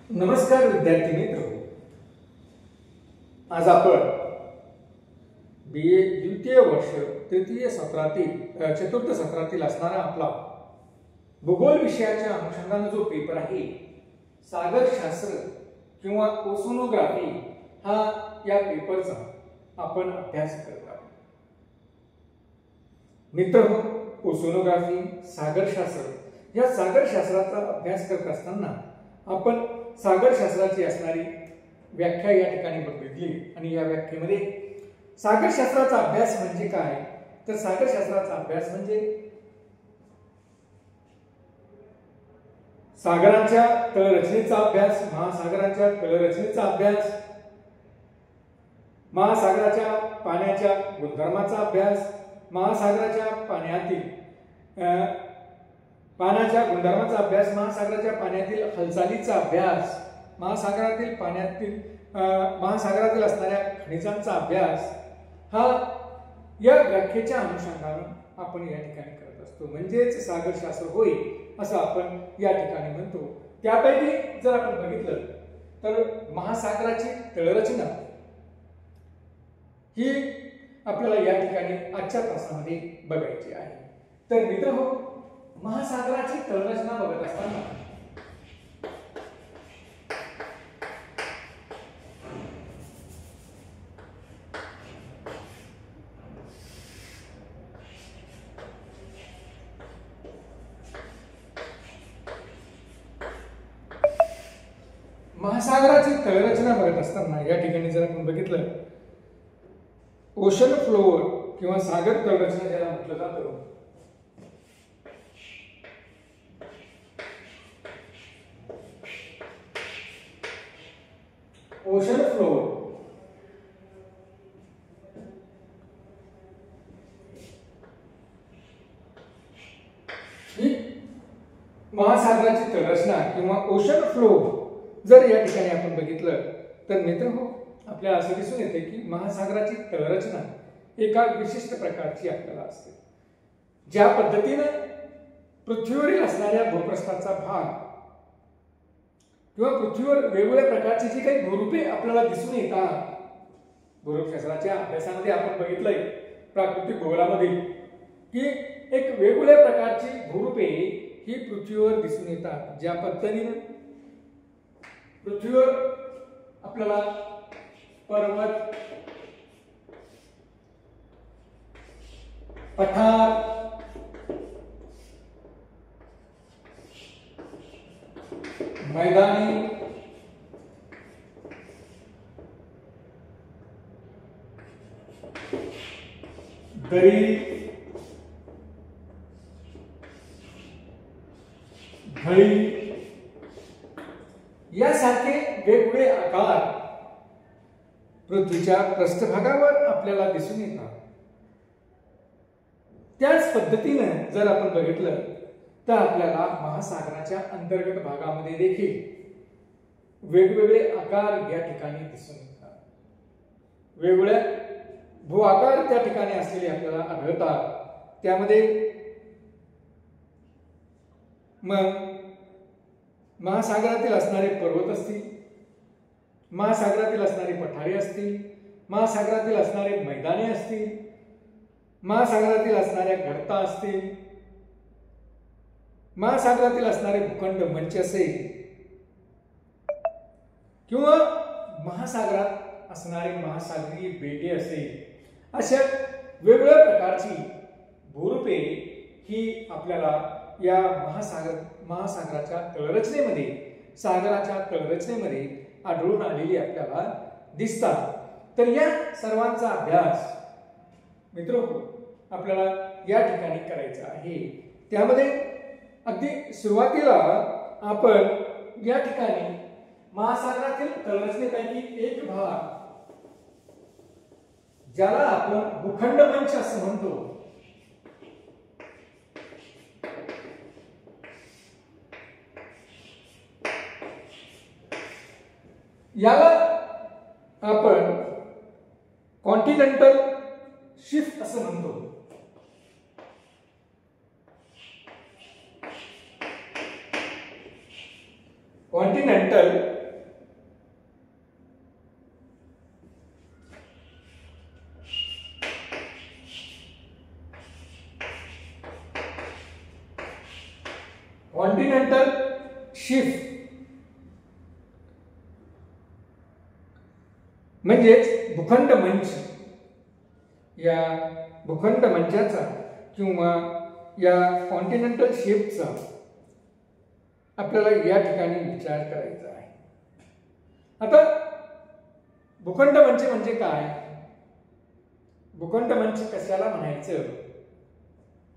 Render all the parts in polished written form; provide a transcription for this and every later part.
नमस्कार विद्यार्थी मित्र, आज आपण BA द्वितीय वर्ष तृतीय सत्रातील चतुर्थ सत्रातील असणारा आपला भूगोल विषयाच्या अनुषंगाने जो पेपर आहे सागरशास्त्र किंवा ओशनोग्राफी हा या पेपरचा आपण अभ्यास करत आहोत. मित्र, ओशनोग्राफी सागरशास्त्र या सागरशास्त्राचा अभ्यास करत असताना आपण सागरशास्त्राची असणारी व्याख्या या ठिकाणी बघितली आणि या व्याख्येमध्ये सागरशास्त्राचा अभ्यास म्हणजे काय तर सागरशास्त्राचा अभ्यास म्हणजे सागरांच्या तळरचनेचा अभ्यास, महासागरांच्या तळरचनेचा अभ्यास, महासागराच्या पाण्याच्या गुणधर्माचा अभ्यास, महासागराच्या पाण्याच्या गुणधर्माचा अभ्यास, महासागराच्या पाण्यातील हालचालीचा अभ्यास, महासागरातील असणाऱ्या खनिजांचा अभ्यास हा या व्याख्येच्या अनुषंगाने आपण या ठिकाणी करत असतो. म्हणजेच सागरशास्त्र होय असं आपण या ठिकाणी म्हणतो. त्यापैकी जर आपण बघितलं तर महासागराची तळरचना ही आपल्याला या ठिकाणी आजच्या तासामध्ये बघायची आहे. तर मित्रहो, महासागराची तळरचना बघत असताना या ठिकाणी जर आपण बघितलं ओशन फ्लोअर किंवा सागर तळरचना ज्याला म्हटलं जातं, ओशन फ्लोअर ही महासागराची तळरचना किंवा ओशन फ्लो जर या ठिकाणी आपण बघितलं तर मित्रहो, आपल्याला असं दिसून येते की महासागराची तळरचना एका विशिष्ट प्रकारची आपल्याला असते. ज्या पद्धतीने पृथ्वीवरील असणाऱ्या भूपृष्ठाचा भाग किंवा पृथ्वीवर वेगवेगळ्या प्रकारची जी काही भूरूपे आपल्याला दिसून येतात, भूरूपशास्त्राच्या अभ्यासामध्ये आपण बघितलंय प्राकृतिक भूगोलामध्ये की एक वेगवेगळ्या प्रकारची भूरूपे ही पृथ्वीवर दिसून येतात. ज्या पद्धतीने पृथ्वीवर आपल्याला पर्वत, पठार, मैदानी, दरी, घळी यासारखे वेगवेगळे आकार पृथ्वीच्या पृष्ठभागावर आपल्याला दिसून येतात. त्याच पद्धतीने जर आपण बघितलं तर आपल्याला महासागराच्या अंतर्गत भागामध्ये देखील वेगवेगळे आकार या ठिकाणी दिसून येतात. वेगवेगळ्या भू आकार त्या ठिकाणी असलेले आपल्याला आढळतात. त्यामध्ये मग महासागरातील असणारे पर्वत असतील, महासागरातील असणारे पठारे असतील, महासागरातील असणारे मैदाने असतील, महासागरातील असणाऱ्या घरता असतील, महासागरातील असणारे भूखंड मंच असेल किंवा महासागरात असणारे महासागरीय बेटे असेल, अशा वेगवेगळ्या प्रकारची भूरूपे ही आपल्याला या महासागराच्या तळरचनेमध्ये, सागराच्या तळरचनेमध्ये आढळून आलेली आपल्याला दिसतात. तर या सर्वांचा अभ्यास मित्र आपल्याला या ठिकाणी करायचा आहे. त्यामध्ये अगदी सुरुवातीला आपण या ठिकाणी महासागरातील तळरचनेपैकी एक भाग ज्याला आपण भूखंड मंच असं म्हणतो, याला आपण कॉन्टिनेंटल शिफ्ट असं म्हणतो. कॉन्टिनेंटल शीफ म्हणजेच भूखंड मंच, या भूखंड मंचाचा किंवा या कॉन्टिनेंटल शेपचा आपल्याला या ठिकाणी विचार करायचा आहे. आता भूखंड मंच म्हणजे काय, भूखंड मंच कशाला म्हणायचं,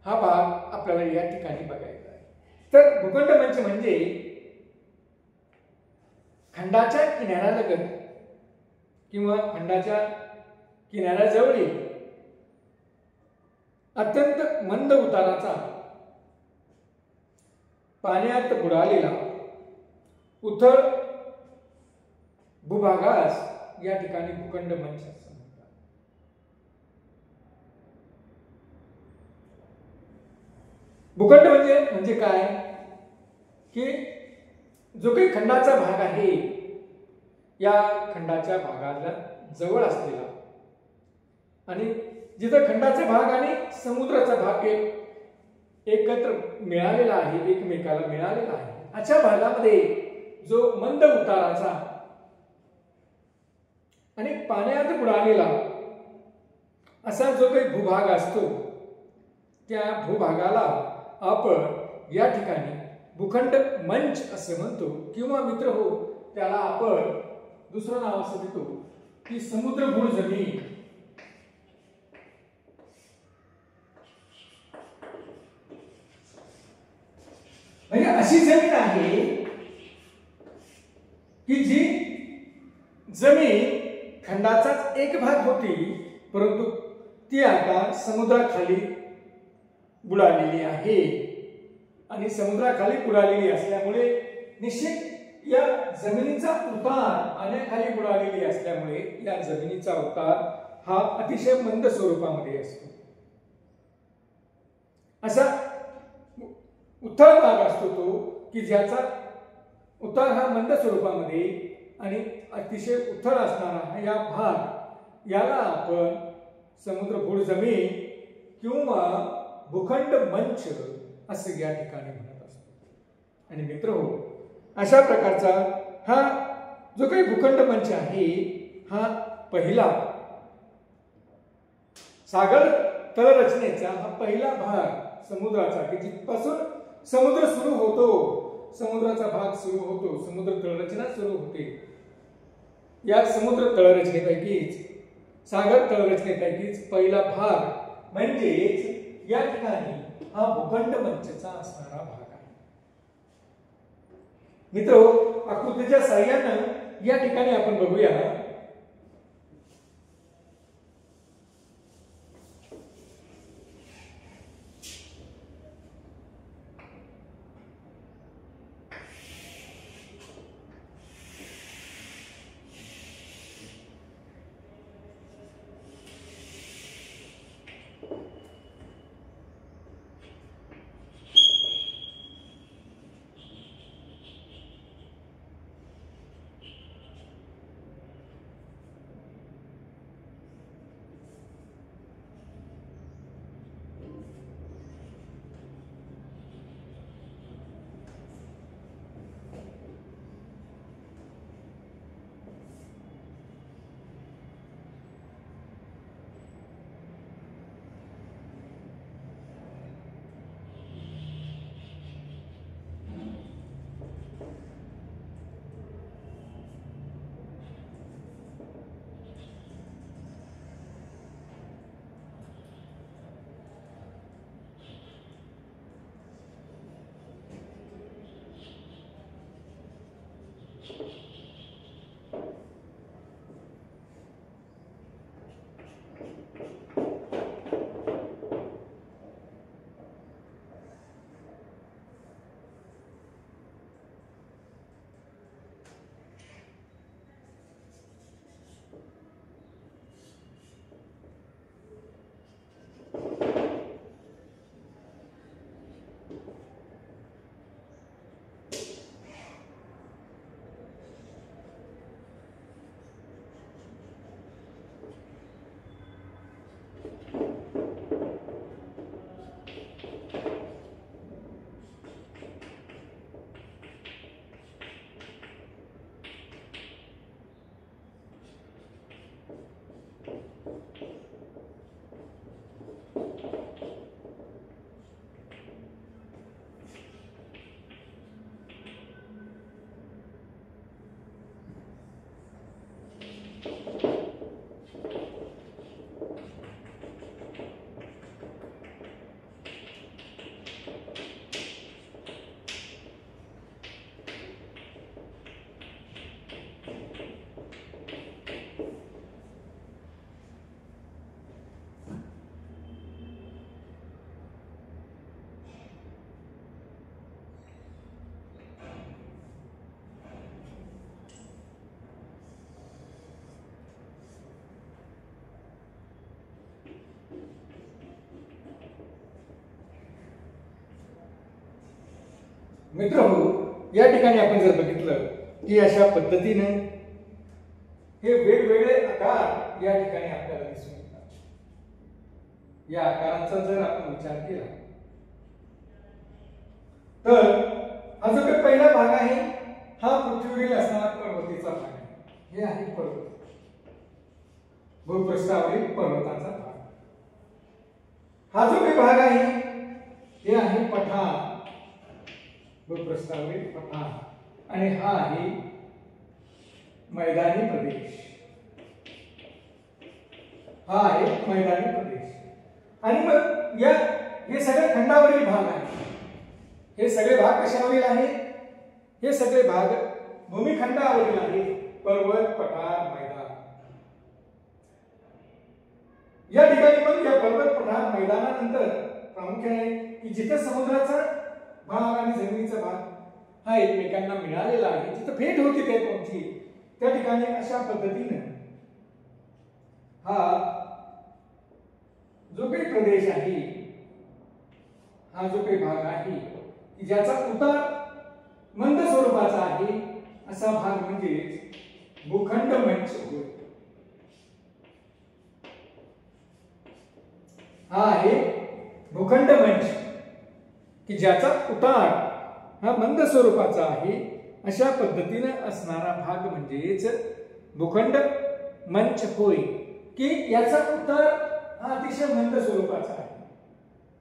हा भाग आपल्याला या ठिकाणी बघायचा आहे. तर भूखंड मंच म्हणजे खंडाच्या किनाऱ्यालगत किंवा खंडाच्या किनाऱ्याजवळील अत्यंत मंद उताराचा, पाण्यात बुडालेला उथळ भूभागास या ठिकाणी भूखंड मंच असं म्हणतात. भूखंड म्हणजे काय की जो काही खंडाचा भाग आहे, या खंडाच्या भागाला जवळ असलेला आणि जिथे खंडाचा भाग आणि समुद्राचा भाग एकत्र मिळालेला आहे, एकमेकाला मिळालेला आहे, अशा भागामध्ये जो मंद उताराचा आणि पाण्यात बुडालेला असा जो काही भूभाग असतो, त्या भूभागाला आपण या ठिकाणी भूखंड मंच असे म्हणतो. किंवा मित्र हो, त्याला आपण दुसरं नाव असं देतो की समुद्रगुळ जमीन. म्हणजे अशी जमीन आहे की जी जमीन खंडाचाच एक भाग होती, परंतु ती आता समुद्राखाली बुडालेली आहे. आणि समुद्राखाली बुडालेली असल्यामुळे निश्चित या जमिनीचा उतार पाण्याखाली बुडालेली असल्यामुळे या जमिनीचा उतार हा अतिशय मंद स्वरूपामध्ये असतो. असा उथळ भाग असतो तो की ज्याचा उतार हा मंद स्वरूपामध्ये आणि अतिशय उथळ असणारा या भाग, याला आपण समुद्रगुळ जमीन किंवा भूखंड मंच असं या ठिकाणी म्हणत असतो. आणि मित्रहो, अशा प्रकारचा हा जो काही भूखंड मंच आहे, हा पहिला सागर तळरचनेचा हा पहिला भाग समुद्राचा की जिथपासून समुद्र सुरू होतो, समुद्राचा भाग सुरू होतो, समुद्र तळरचना सुरू होते, या समुद्र तळरचनेपैकीच, सागर तळरचनेपैकीच पहिला भाग म्हणजेच या ठिकाणी हा भूखंड मंचचा असणारा भाग आहे. मित्रो, आकृतीच्या साहाय्याने या ठिकाणी आपण बघूया. मित्रहो, या ठिकाणी आपण जर बघितलं की अशा पद्धतीने हे वेगवेगळे आकार या ठिकाणी आपल्याला दिसून येतात. या आकारांचा जर आपण विचार केला तर हा जो काही पहिला भाग आहे हा पृथ्वीवरील असणारा पर्वतीचा भाग आहे. हे आहे पर्वत, भूपृष्ठावरील पर्वताचा भाग. हा जो काही भाग आहे हे आहे पठार, भूपृष्ठावरील पठार. आणि हा आहे मैदानी प्रदेश. हा आहे मैदानी प्रदेश. आणि मग या हे सगळे खंडावरील भाग आहेत. हे सगळे भाग कशावरील आहेत? हे सगळे भाग भूमिखंडावरील आहेत. पर्वत, पठार, मैदान. या ठिकाणी मग या पर्वत, पठार, मैदानानंतर प्रामुख्याने की जिथे समुद्राचा भाग आणि जमिनीचा भाग हा एकमेकांना मिळालेला आहे, जिथे भेट होती ते कोणती, त्या ठिकाणी अशा पद्धतीने हा जो काही प्रदेश आहे, हा जो काही भाग आहे की ज्याचा उतार मंद स्वरूपाचा आहे, असा भाग म्हणजे भूखंड मंच होय. हा आहे भूखंड मंच की ज्याचा उतार हा मंद स्वरूपाचा आहे, अशा पद्धतीने असणारा भाग म्हणजेच भूखंड मंच होय. की याचा उतार हा अतिशय मंद स्वरूपाचा आहे.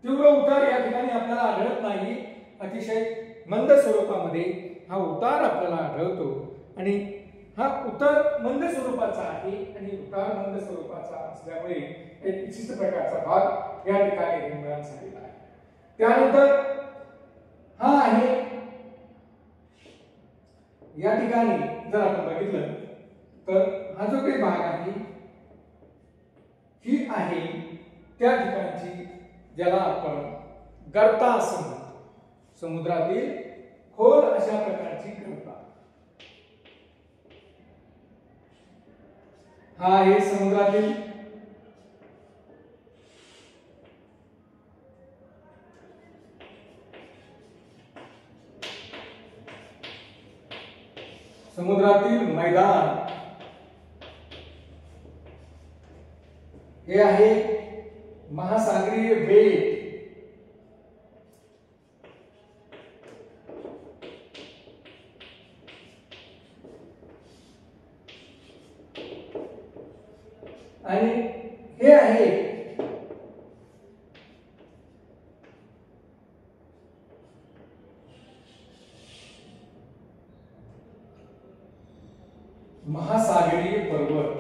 तीव्र उतार या ठिकाणी आपल्याला आढळत नाही. अतिशय मंद स्वरूपामध्ये हा उतार आपल्याला आढळतो. आणि हा उतार मंद स्वरूपाचा आहे आणि उतार मंद स्वरूपाचा असल्यामुळे एक विशिष्ट प्रकारचा भाग या ठिकाणी निर्माण झालेला आहे. त्यानंतर हा आहे या ठिकाणी जर आपण बघितलं तर हा जो काही भाग आहे ही आहे त्या ठिकाणची ज्याला आपण गर्ता असं म्हणतो. समुद्रातील खोल अशा प्रकारची गर्ता. हा आहे समुद्रातील मैदान. हे आहे महासागरीय बेट. आणि हे आहे महासागरीय पर्वत.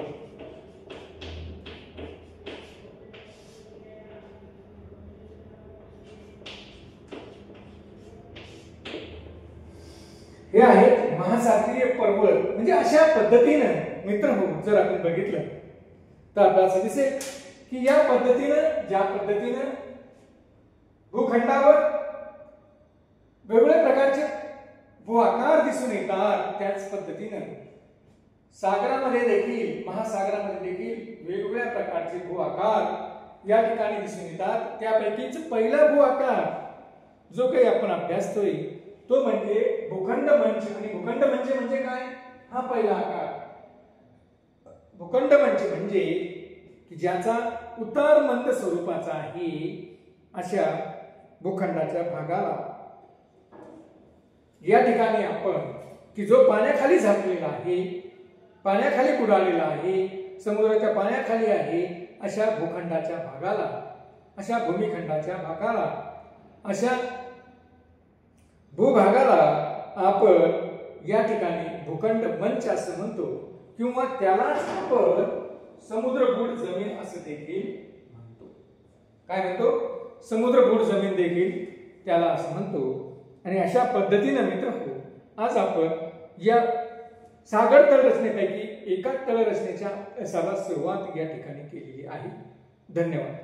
हे आहेत महासागरीय पर्वत. म्हणजे अशा पद्धतीने मित्रहो जर आपण बघितलं तर आपल्याला असं दिसेल की या पद्धतीने ज्या पद्धतीने भूखंडावर वेगवेगळ्या प्रकारचे भूआकार दिसून येतात, त्याच पद्धतीने सागरामध्ये देखील, महासागरामध्ये देखील वेगवेगळ्या प्रकारचे भूआकार या ठिकाणी दिसून येतात. त्यापैकीच पहिला भूआकार जो काही आपण अभ्यासतोय तो म्हणजे भूखंड मंच. आणि भूखंड मंच म्हणजे काय? हा पहिला आकार. भूखंड मंच म्हणजे की ज्याचा उतार मंद स्वरूपाचा आहे, अशा भूखंडाच्या भागाला या ठिकाणी आपण की जो पाण्याखाली झाकलेला आहे, पाण्याखाली बुडालेला आहे, समुद्राच्या पाण्याखाली आहे, अशा भूखंडाच्या भागाला, अशा भूमिखंडाच्या भागाला, अशा भूभागाला आपण या ठिकाणी भूखंड मंच असं म्हणतो. किंवा त्यालाच आपण समुद्रगूढ जमीन असं देखील म्हणतो. काय म्हणतो? समुद्रगूढ जमीन देखील त्याला असं म्हणतो. आणि अशा पद्धतीने मित्रहो आज आपण या सागर तळ रचनेपैकी एका तळ रचनेच्या असाला सुरुवात या ठिकाणी केलेली आहे. धन्यवाद.